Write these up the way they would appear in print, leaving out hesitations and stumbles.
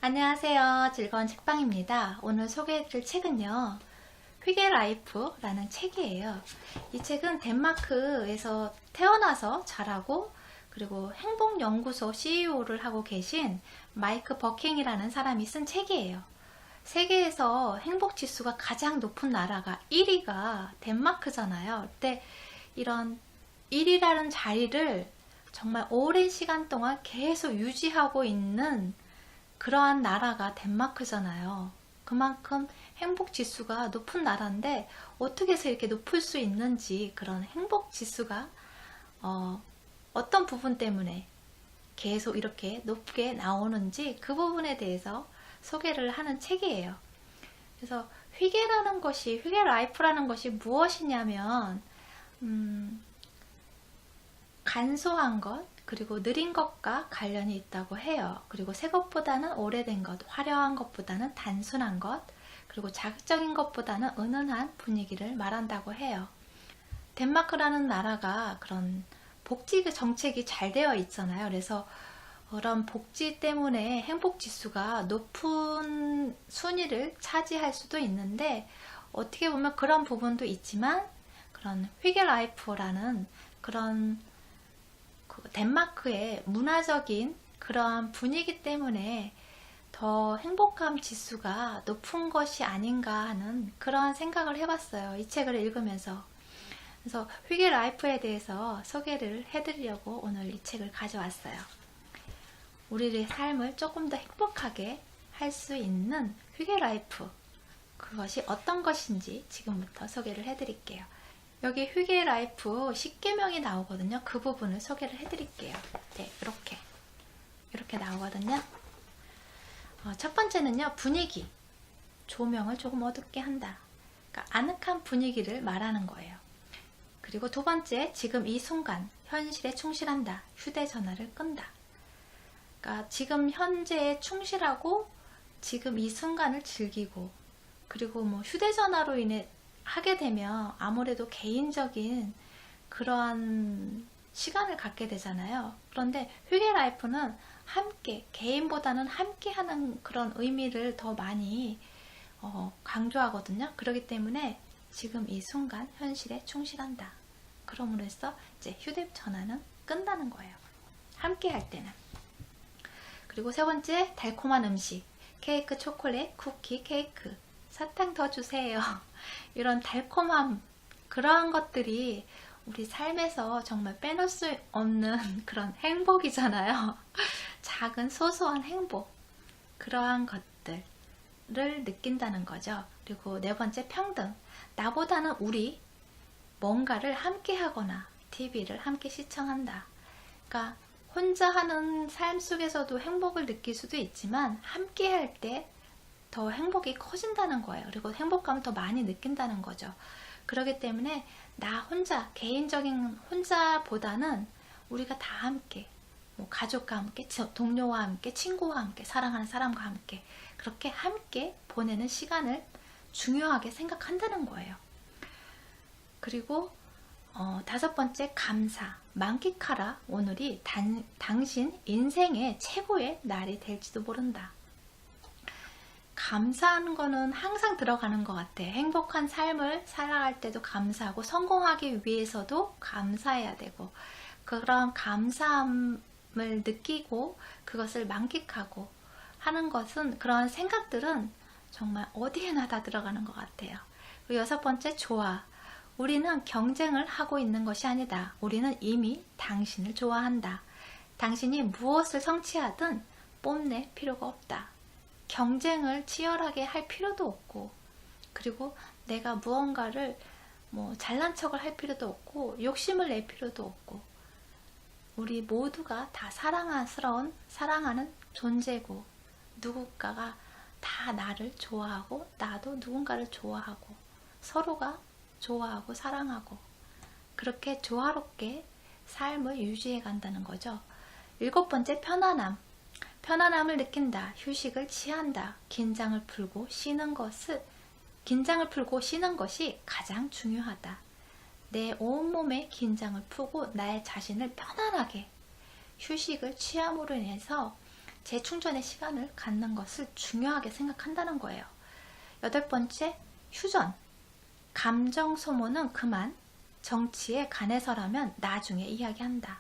안녕하세요. 즐거운 책방입니다. 오늘 소개해드릴 책은요, 휘게 라이프라는 책이에요. 이 책은 덴마크에서 태어나서 자라고 그리고 행복연구소 CEO를 하고 계신 마이크 버킹이라는 사람이 쓴 책이에요. 세계에서 행복지수가 가장 높은 나라가 1위가 덴마크잖아요. 근데 이런 1위라는 자리를 정말 오랜 시간 동안 계속 유지하고 있는 그러한 나라가 덴마크잖아요. 그만큼 행복 지수가 높은 나라인데 어떻게 해서 이렇게 높을 수 있는지, 그런 행복 지수가 어떤 부분 때문에 계속 이렇게 높게 나오는지 그 부분에 대해서 소개를 하는 책이에요. 그래서 휘게 라이프라는 것이 무엇이냐면 간소한 것, 그리고 느린 것과 관련이 있다고 해요. 그리고 새 것보다는 오래된 것, 화려한 것보다는 단순한 것, 그리고 자극적인 것보다는 은은한 분위기를 말한다고 해요. 덴마크라는 나라가 그런 복지 정책이 잘 되어 있잖아요. 그래서 그런 복지 때문에 행복 지수가 높은 순위를 차지할 수도 있는데, 어떻게 보면 그런 부분도 있지만 그런 휘게 라이프라는 그런 덴마크의 문화적인 그러한 분위기 때문에 더 행복감 지수가 높은 것이 아닌가 하는 그러한 생각을 해봤어요. 이 책을 읽으면서. 그래서 휘게 라이프에 대해서 소개를 해드리려고 오늘 이 책을 가져왔어요. 우리의 삶을 조금 더 행복하게 할 수 있는 휘게 라이프, 그것이 어떤 것인지 지금부터 소개를 해드릴게요. 여기 휘게 라이프 10계명이 나오거든요. 그 부분을 소개를 해드릴게요. 네, 이렇게 나오거든요. 첫 번째는요, 분위기. 조명을 조금 어둡게 한다. 그러니까 아늑한 분위기를 말하는 거예요. 그리고 두 번째, 지금 이 순간, 현실에 충실한다. 휴대전화를 끈다. 그러니까 지금 현재에 충실하고 지금 이 순간을 즐기고, 그리고 뭐 휴대전화로 인해 하게 되면 아무래도 개인적인 그러한 시간을 갖게 되잖아요. 그런데 휘게 라이프는 함께, 개인보다는 함께 하는 그런 의미를 더 많이 강조하거든요. 그렇기 때문에 지금 이 순간 현실에 충실한다. 그럼으로써 이제 휴대전화는 끈다는 거예요. 함께 할 때는. 그리고 세 번째, 달콤한 음식. 케이크, 초콜릿, 쿠키, 케이크. 사탕 더 주세요. 이런 달콤함, 그러한 것들이 우리 삶에서 정말 빼놓을 수 없는 그런 행복이잖아요. 작은 소소한 행복, 그러한 것들을 느낀다는 거죠. 그리고 네 번째, 평등. 나보다는 우리 뭔가를 함께 하거나 TV를 함께 시청한다. 그러니까 혼자 하는 삶 속에서도 행복을 느낄 수도 있지만 함께 할 때 더 행복이 커진다는 거예요. 그리고 행복감을 더 많이 느낀다는 거죠. 그렇기 때문에 나 혼자, 개인적인 혼자보다는 우리가 다 함께, 뭐 가족과 함께, 동료와 함께, 친구와 함께, 사랑하는 사람과 함께, 그렇게 함께 보내는 시간을 중요하게 생각한다는 거예요. 그리고 다섯 번째, 감사. 만끽하라. 오늘이 당신 인생의 최고의 날이 될지도 모른다. 감사하는 거는 항상 들어가는 것 같아. 행복한 삶을 살아갈 때도 감사하고, 성공하기 위해서도 감사해야 되고, 그런 감사함을 느끼고 그것을 만끽하고 하는 것은, 그런 생각들은 정말 어디에나 다 들어가는 것 같아요. 그리고 여섯 번째, 좋아. 우리는 경쟁을 하고 있는 것이 아니다. 우리는 이미 당신을 좋아한다. 당신이 무엇을 성취하든 뽐낼 필요가 없다. 경쟁을 치열하게 할 필요도 없고, 그리고 내가 무언가를 잘난 척을 할 필요도 없고, 욕심을 낼 필요도 없고, 우리 모두가 다 사랑하는 존재고, 누군가가 다 나를 좋아하고 나도 누군가를 좋아하고, 서로가 좋아하고 사랑하고, 그렇게 조화롭게 삶을 유지해 간다는 거죠. 일곱 번째, 편안함. 편안함을 느낀다. 휴식을 취한다. 긴장을 풀고 쉬는 것이 가장 중요하다. 내 온몸의 긴장을 푸고 나의 자신을 편안하게 휴식을 취함으로 인해서 재충전의 시간을 갖는 것을 중요하게 생각한다는 거예요. 8번째, 휴전. 감정 소모는 그만. 정치에 관해서라면 나중에 이야기한다.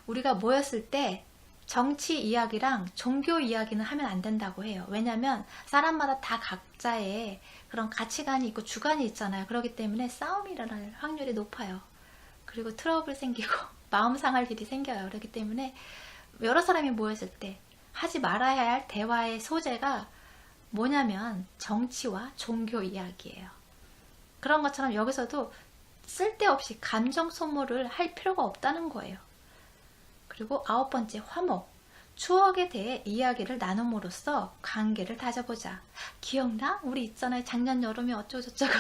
우리가 모였을 때 정치 이야기랑 종교 이야기는 하면 안 된다고 해요. 왜냐하면 사람마다 다 각자의 그런 가치관이 있고 주관이 있잖아요. 그렇기 때문에 싸움이 일어날 확률이 높아요. 그리고 트러블 생기고 마음 상할 일이 생겨요. 그렇기 때문에 여러 사람이 모였을 때 하지 말아야 할 대화의 소재가 뭐냐면 정치와 종교 이야기예요. 그런 것처럼 여기서도 쓸데없이 감정 소모를 할 필요가 없다는 거예요. 그리고 9번째, 화목. 추억에 대해 이야기를 나눔으로써 관계를 다져보자. 기억나? 우리 있잖아요. 작년 여름에 어쩌고저쩌고.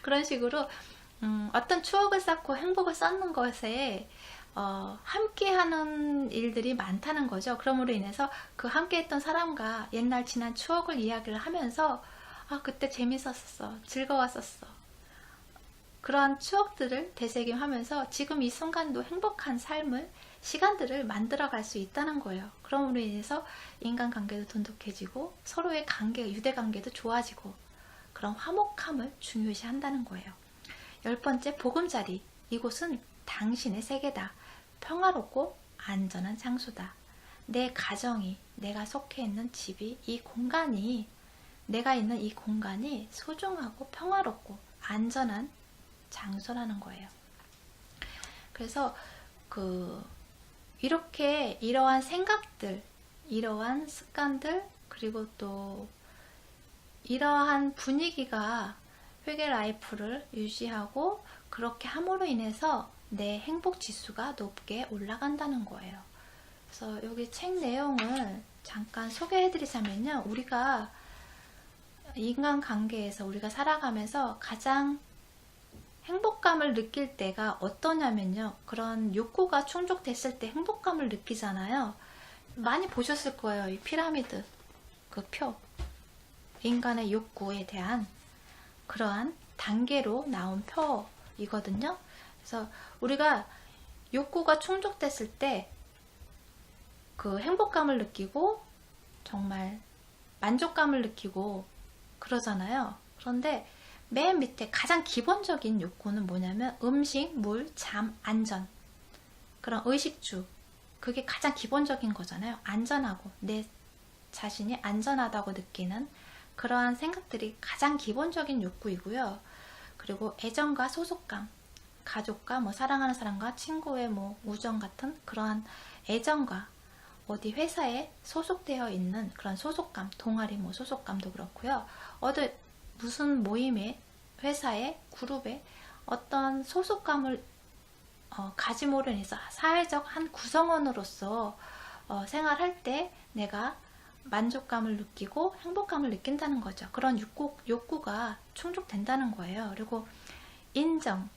그런 식으로 어떤 추억을 쌓고 행복을 쌓는 것에 함께하는 일들이 많다는 거죠. 그러므로 인해서 그 함께했던 사람과 옛날 지난 추억을 이야기를 하면서 그때 재밌었어, 즐거웠었어. 그러한 추억들을 되새김하면서 지금 이 순간도 행복한 삶을, 시간들을 만들어갈 수 있다는 거예요. 그럼으로 인해서 인간관계도 돈독해지고 서로의 관계, 유대관계도 좋아지고 그런 화목함을 중요시 한다는 거예요. 10번째, 보금자리. 이곳은 당신의 세계다. 평화롭고 안전한 장소다. 내 가정이, 내가 속해 있는 집이, 이 공간이, 내가 있는 이 공간이 소중하고 평화롭고 안전한 장소라는 거예요. 그래서 이렇게 이러한 생각들, 이러한 습관들, 그리고 또 이러한 분위기가 회계 라이프를 유지하고 그렇게 함으로 인해서 내 행복 지수가 높게 올라간다는 거예요. 그래서 여기 책 내용을 잠깐 소개해 드리자면요. 우리가 인간관계에서 우리가 살아가면서 가장 행복감을 느낄 때가 어떠냐면요. 그런 욕구가 충족됐을 때 행복감을 느끼잖아요. 많이 보셨을 거예요. 이 피라미드 그 표. 인간의 욕구에 대한 그러한 단계로 나온 표이거든요. 그래서 우리가 욕구가 충족됐을 때 그 행복감을 느끼고 정말 만족감을 느끼고 그러잖아요. 그런데 맨 밑에 가장 기본적인 욕구는 뭐냐면 음식, 물, 잠, 안전. 그런 의식주. 그게 가장 기본적인 거잖아요. 안전하고 내 자신이 안전하다고 느끼는 그러한 생각들이 가장 기본적인 욕구이고요. 그리고 애정과 소속감, 가족과 사랑하는 사람과 친구의 우정 같은 그러한 애정과 어디 회사에 소속되어 있는 그런 소속감, 동아리 소속감도 그렇고요. 무슨 모임에, 회사에, 그룹에 어떤 소속감을 가짐으로 인해서 사회적 한 구성원으로서 생활할 때 내가 만족감을 느끼고 행복감을 느낀다는 거죠. 그런 욕구가 충족된다는 거예요. 그리고 인정.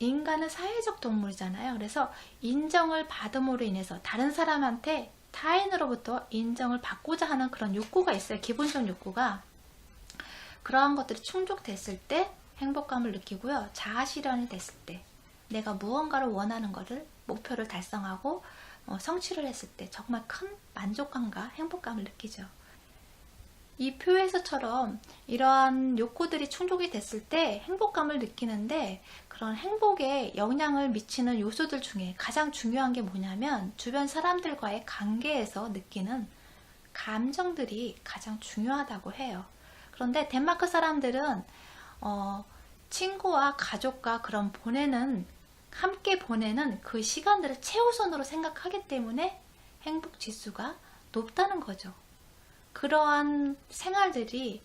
인간은 사회적 동물이잖아요. 그래서 인정을 받음으로 인해서 다른 사람한테 타인으로부터 인정을 받고자 하는 그런 욕구가 있어요. 기본적 욕구가. 그러한 것들이 충족됐을 때 행복감을 느끼고요. 자아실현이 됐을 때 내가 무언가를 원하는 것을 목표를 달성하고 성취를 했을 때 정말 큰 만족감과 행복감을 느끼죠. 이 표에서처럼 이러한 욕구들이 충족이 됐을 때 행복감을 느끼는데 그런 행복에 영향을 미치는 요소들 중에 가장 중요한 게 뭐냐면 주변 사람들과의 관계에서 느끼는 감정들이 가장 중요하다고 해요. 그런데 덴마크 사람들은 친구와 가족과 그런 함께 보내는 그 시간들을 최우선으로 생각하기 때문에 행복 지수가 높다는 거죠. 그러한 생활들이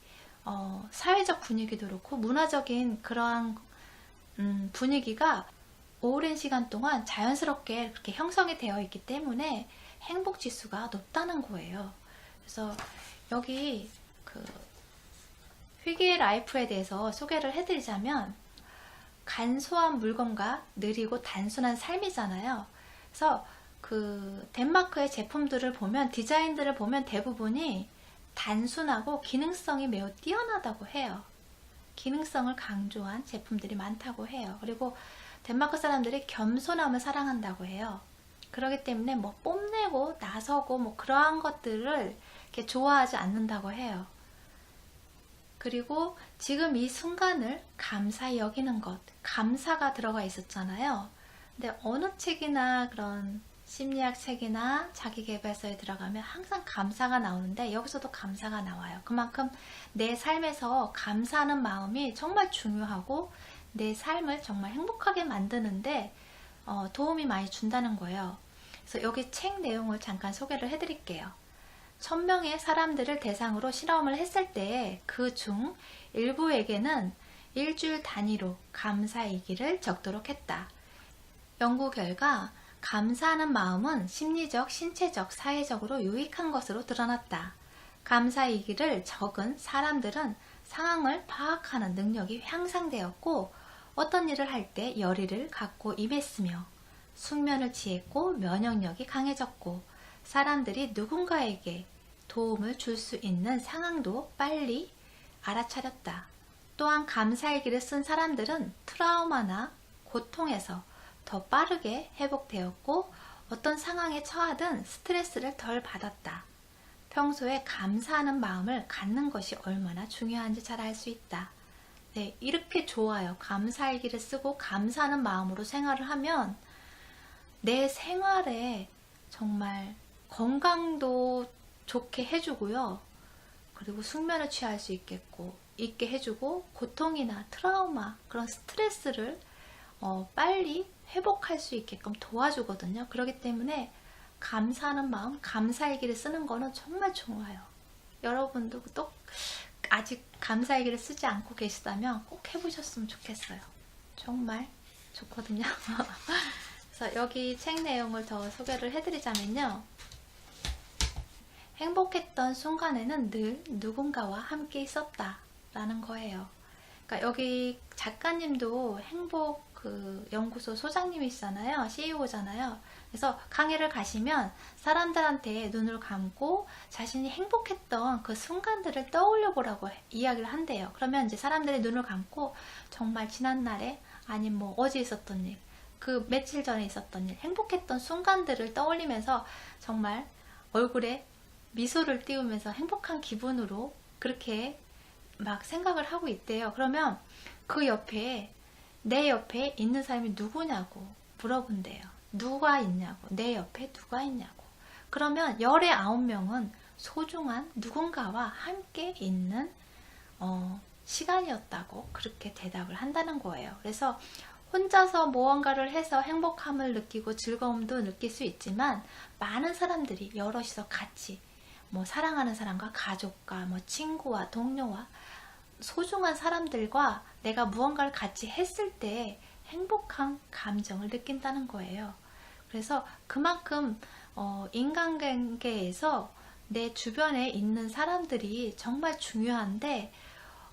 사회적 분위기도 그렇고 문화적인 그러한 분위기가 오랜 시간 동안 자연스럽게 그렇게 형성이 되어 있기 때문에 행복 지수가 높다는 거예요. 그래서 여기 휘기의 라이프에 대해서 소개를 해드리자면 간소한 물건과 느리고 단순한 삶이잖아요. 그래서 덴마크의 제품들을 보면, 디자인들을 보면 대부분이 단순하고 기능성이 매우 뛰어나다고 해요. 기능성을 강조한 제품들이 많다고 해요. 그리고 덴마크 사람들이 겸손함을 사랑한다고 해요. 그렇기 때문에 뭐 뽐내고 나서고 뭐 그러한 것들을 이렇게 좋아하지 않는다고 해요. 그리고 지금 이 순간을 감사히 여기는 것, 감사가 들어가 있었잖아요. 근데 어느 책이나 그런 심리학 책이나 자기계발서에 들어가면 항상 감사가 나오는데 여기서도 감사가 나와요. 그만큼 내 삶에서 감사하는 마음이 정말 중요하고 내 삶을 정말 행복하게 만드는데 도움이 많이 준다는 거예요. 그래서 여기 책 내용을 잠깐 소개를 해드릴게요. 1000명의 사람들을 대상으로 실험을 했을 때 그 중 일부에게는 일주일 단위로 감사일기를 적도록 했다. 연구 결과 감사하는 마음은 심리적, 신체적, 사회적으로 유익한 것으로 드러났다. 감사일기를 적은 사람들은 상황을 파악하는 능력이 향상되었고 어떤 일을 할 때 열의를 갖고 임했으며 숙면을 취했고 면역력이 강해졌고 사람들이 누군가에게 도움을 줄 수 있는 상황도 빨리 알아차렸다. 또한 감사일기를 쓴 사람들은 트라우마나 고통에서 더 빠르게 회복되었고 어떤 상황에 처하든 스트레스를 덜 받았다. 평소에 감사하는 마음을 갖는 것이 얼마나 중요한지 잘 알 수 있다. 네, 이렇게 좋아요. 감사일기를 쓰고 감사하는 마음으로 생활을 하면 내 생활에 정말 건강도 좋게 해주고요. 그리고 숙면을 취할 수 있게 해주고 고통이나 트라우마 그런 스트레스를 빨리 회복할 수 있게끔 도와주거든요. 그렇기 때문에 감사하는 마음, 감사일기를 쓰는 거는 정말 좋아요. 여러분도 또 아직 감사일기를 쓰지 않고 계시다면 꼭 해보셨으면 좋겠어요. 정말 좋거든요. 그래서 여기 책 내용을 더 소개를 해드리자면요. 행복했던 순간에는 늘 누군가와 함께 있었다 라는 거예요. 그러니까 여기 작가님도 행복 연구소 소장님이시잖아요. CEO잖아요. 그래서 강의를 가시면 사람들한테 눈을 감고 자신이 행복했던 그 순간들을 떠올려 보라고 이야기를 한대요. 그러면 이제 사람들이 눈을 감고 정말 지난날에 아니면 뭐 어제 있었던 일, 그 며칠 전에 있었던 일, 행복했던 순간들을 떠올리면서 정말 얼굴에 미소를 띄우면서 행복한 기분으로 그렇게 막 생각을 하고 있대요. 그러면 그 옆에 내 옆에 있는 사람이 누구냐고 물어본대요. 누가 있냐고. 내 옆에 누가 있냐고. 그러면 열의 9명은 소중한 누군가와 함께 있는 시간이었다고 그렇게 대답을 한다는 거예요. 그래서 혼자서 무언가를 해서 행복함을 느끼고 즐거움도 느낄 수 있지만 많은 사람들이 여럿이서 같이 뭐 사랑하는 사람과 가족과 뭐 친구와 동료와 소중한 사람들과 내가 무언가를 같이 했을 때 행복한 감정을 느낀다는 거예요. 그래서 그만큼 인간관계에서 내 주변에 있는 사람들이 정말 중요한데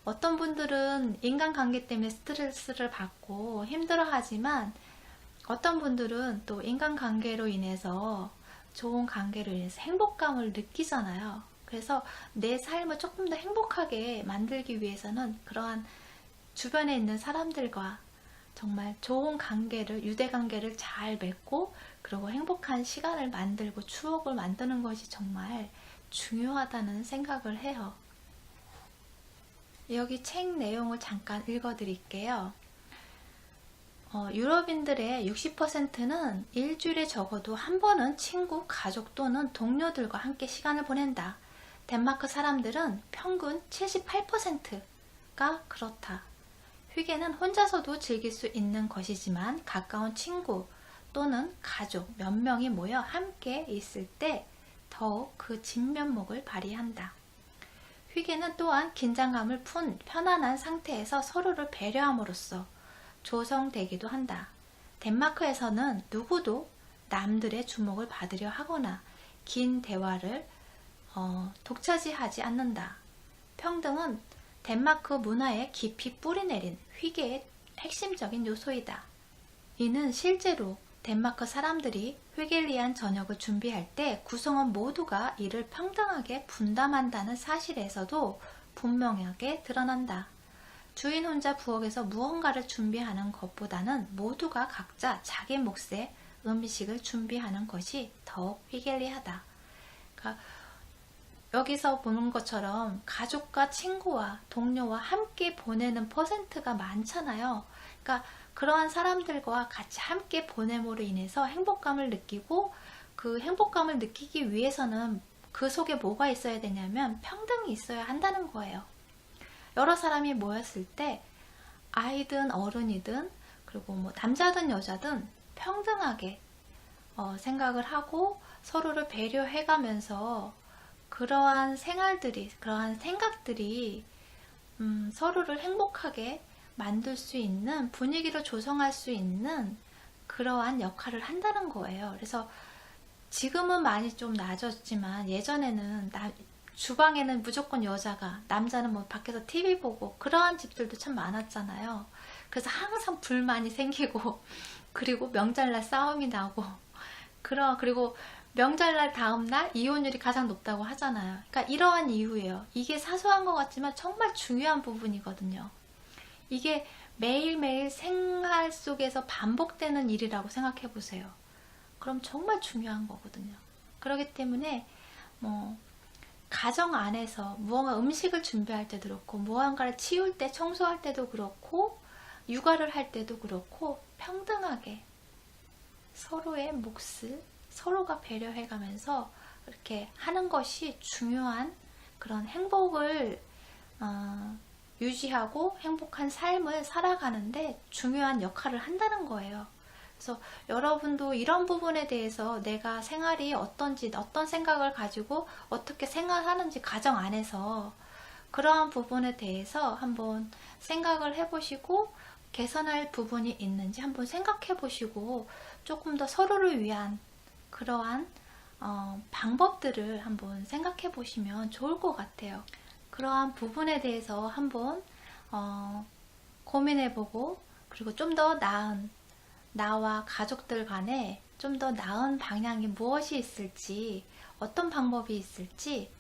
어떤 분들은 인간관계 때문에 스트레스를 받고 힘들어하지만 어떤 분들은 또 인간관계로 인해서 좋은 관계로 인해서 행복감을 느끼잖아요. 그래서 내 삶을 조금 더 행복하게 만들기 위해서는 그러한 주변에 있는 사람들과 정말 좋은 관계를, 유대관계를 잘 맺고 그리고 행복한 시간을 만들고 추억을 만드는 것이 정말 중요하다는 생각을 해요. 여기 책 내용을 잠깐 읽어 드릴게요. 유럽인들의 60%는 일주일에 적어도 한 번은 친구, 가족 또는 동료들과 함께 시간을 보낸다. 덴마크 사람들은 평균 78%가 그렇다. 휴게는 혼자서도 즐길 수 있는 것이지만 가까운 친구 또는 가족 몇 명이 모여 함께 있을 때 더욱 그 진면목을 발휘한다. 휴게는 또한 긴장감을 푼 편안한 상태에서 서로를 배려함으로써 조성되기도 한다. 덴마크에서는 누구도 남들의 주목을 받으려 하거나 긴 대화를 독차지하지 않는다. 평등은 덴마크 문화에 깊이 뿌리내린 휴게의 핵심적인 요소이다. 이는 실제로 덴마크 사람들이 휴게를 위한 저녁을 준비할 때 구성원 모두가 이를 평등하게 분담한다는 사실에서도 분명하게 드러난다. 주인 혼자 부엌에서 무언가를 준비하는 것보다는 모두가 각자 자기 몫의 음식을 준비하는 것이 더욱 피길리하다. 그러니까 여기서 보는 것처럼 가족과 친구와 동료와 함께 보내는 퍼센트가 많잖아요. 그러니까 그러한 사람들과 같이 함께 보냄으로 인해서 행복감을 느끼고, 그 행복감을 느끼기 위해서는 그 속에 뭐가 있어야 되냐면 평등이 있어야 한다는 거예요. 여러 사람이 모였을 때 아이든 어른이든 그리고 뭐 남자든 여자든 평등하게 생각을 하고 서로를 배려해 가면서 그러한 생활들이, 그러한 생각들이 서로를 행복하게 만들 수 있는 분위기를 조성할 수 있는 그러한 역할을 한다는 거예요. 그래서 지금은 많이 좀 나아졌지만 예전에는 주방에는 무조건 여자가, 남자는 뭐 밖에서 TV 보고 그러한 집들도 참 많았잖아요. 그래서 항상 불만이 생기고 그리고 명절날 싸움이 나고 그리고 명절날 다음날 이혼율이 가장 높다고 하잖아요. 그러니까 이러한 이유예요. 이게 사소한 것 같지만 정말 중요한 부분이거든요. 이게 매일매일 생활 속에서 반복되는 일이라고 생각해 보세요. 그럼 정말 중요한 거거든요. 그렇기 때문에 뭐 가정 안에서 무언가 음식을 준비할 때도 그렇고, 무언가를 치울 때, 청소할 때도 그렇고, 육아를 할 때도 그렇고, 평등하게 서로의 몫을 서로가 배려해 가면서 이렇게 하는 것이 중요한 그런 행복을 유지하고 행복한 삶을 살아가는데 중요한 역할을 한다는 거예요. 그래서 여러분도 이런 부분에 대해서 내가 생활이 어떤지, 어떤 생각을 가지고 어떻게 생활하는지 가정 안에서 그러한 부분에 대해서 한번 생각을 해보시고 개선할 부분이 있는지 한번 생각해 보시고 조금 더 서로를 위한 그러한 방법들을 한번 생각해 보시면 좋을 것 같아요. 그러한 부분에 대해서 한번 고민해 보고, 그리고 좀 더 나은 나와 가족들 간에 좀 더 나은 방향이 무엇이 있을지, 어떤 방법이 있을지,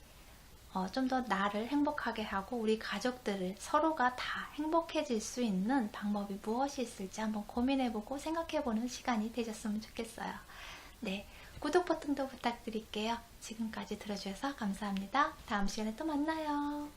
좀 더 나를 행복하게 하고 우리 가족들을 서로가 다 행복해질 수 있는 방법이 무엇이 있을지 한번 고민해보고 생각해보는 시간이 되셨으면 좋겠어요. 네, 구독 버튼도 부탁드릴게요. 지금까지 들어주셔서 감사합니다. 다음 시간에 또 만나요.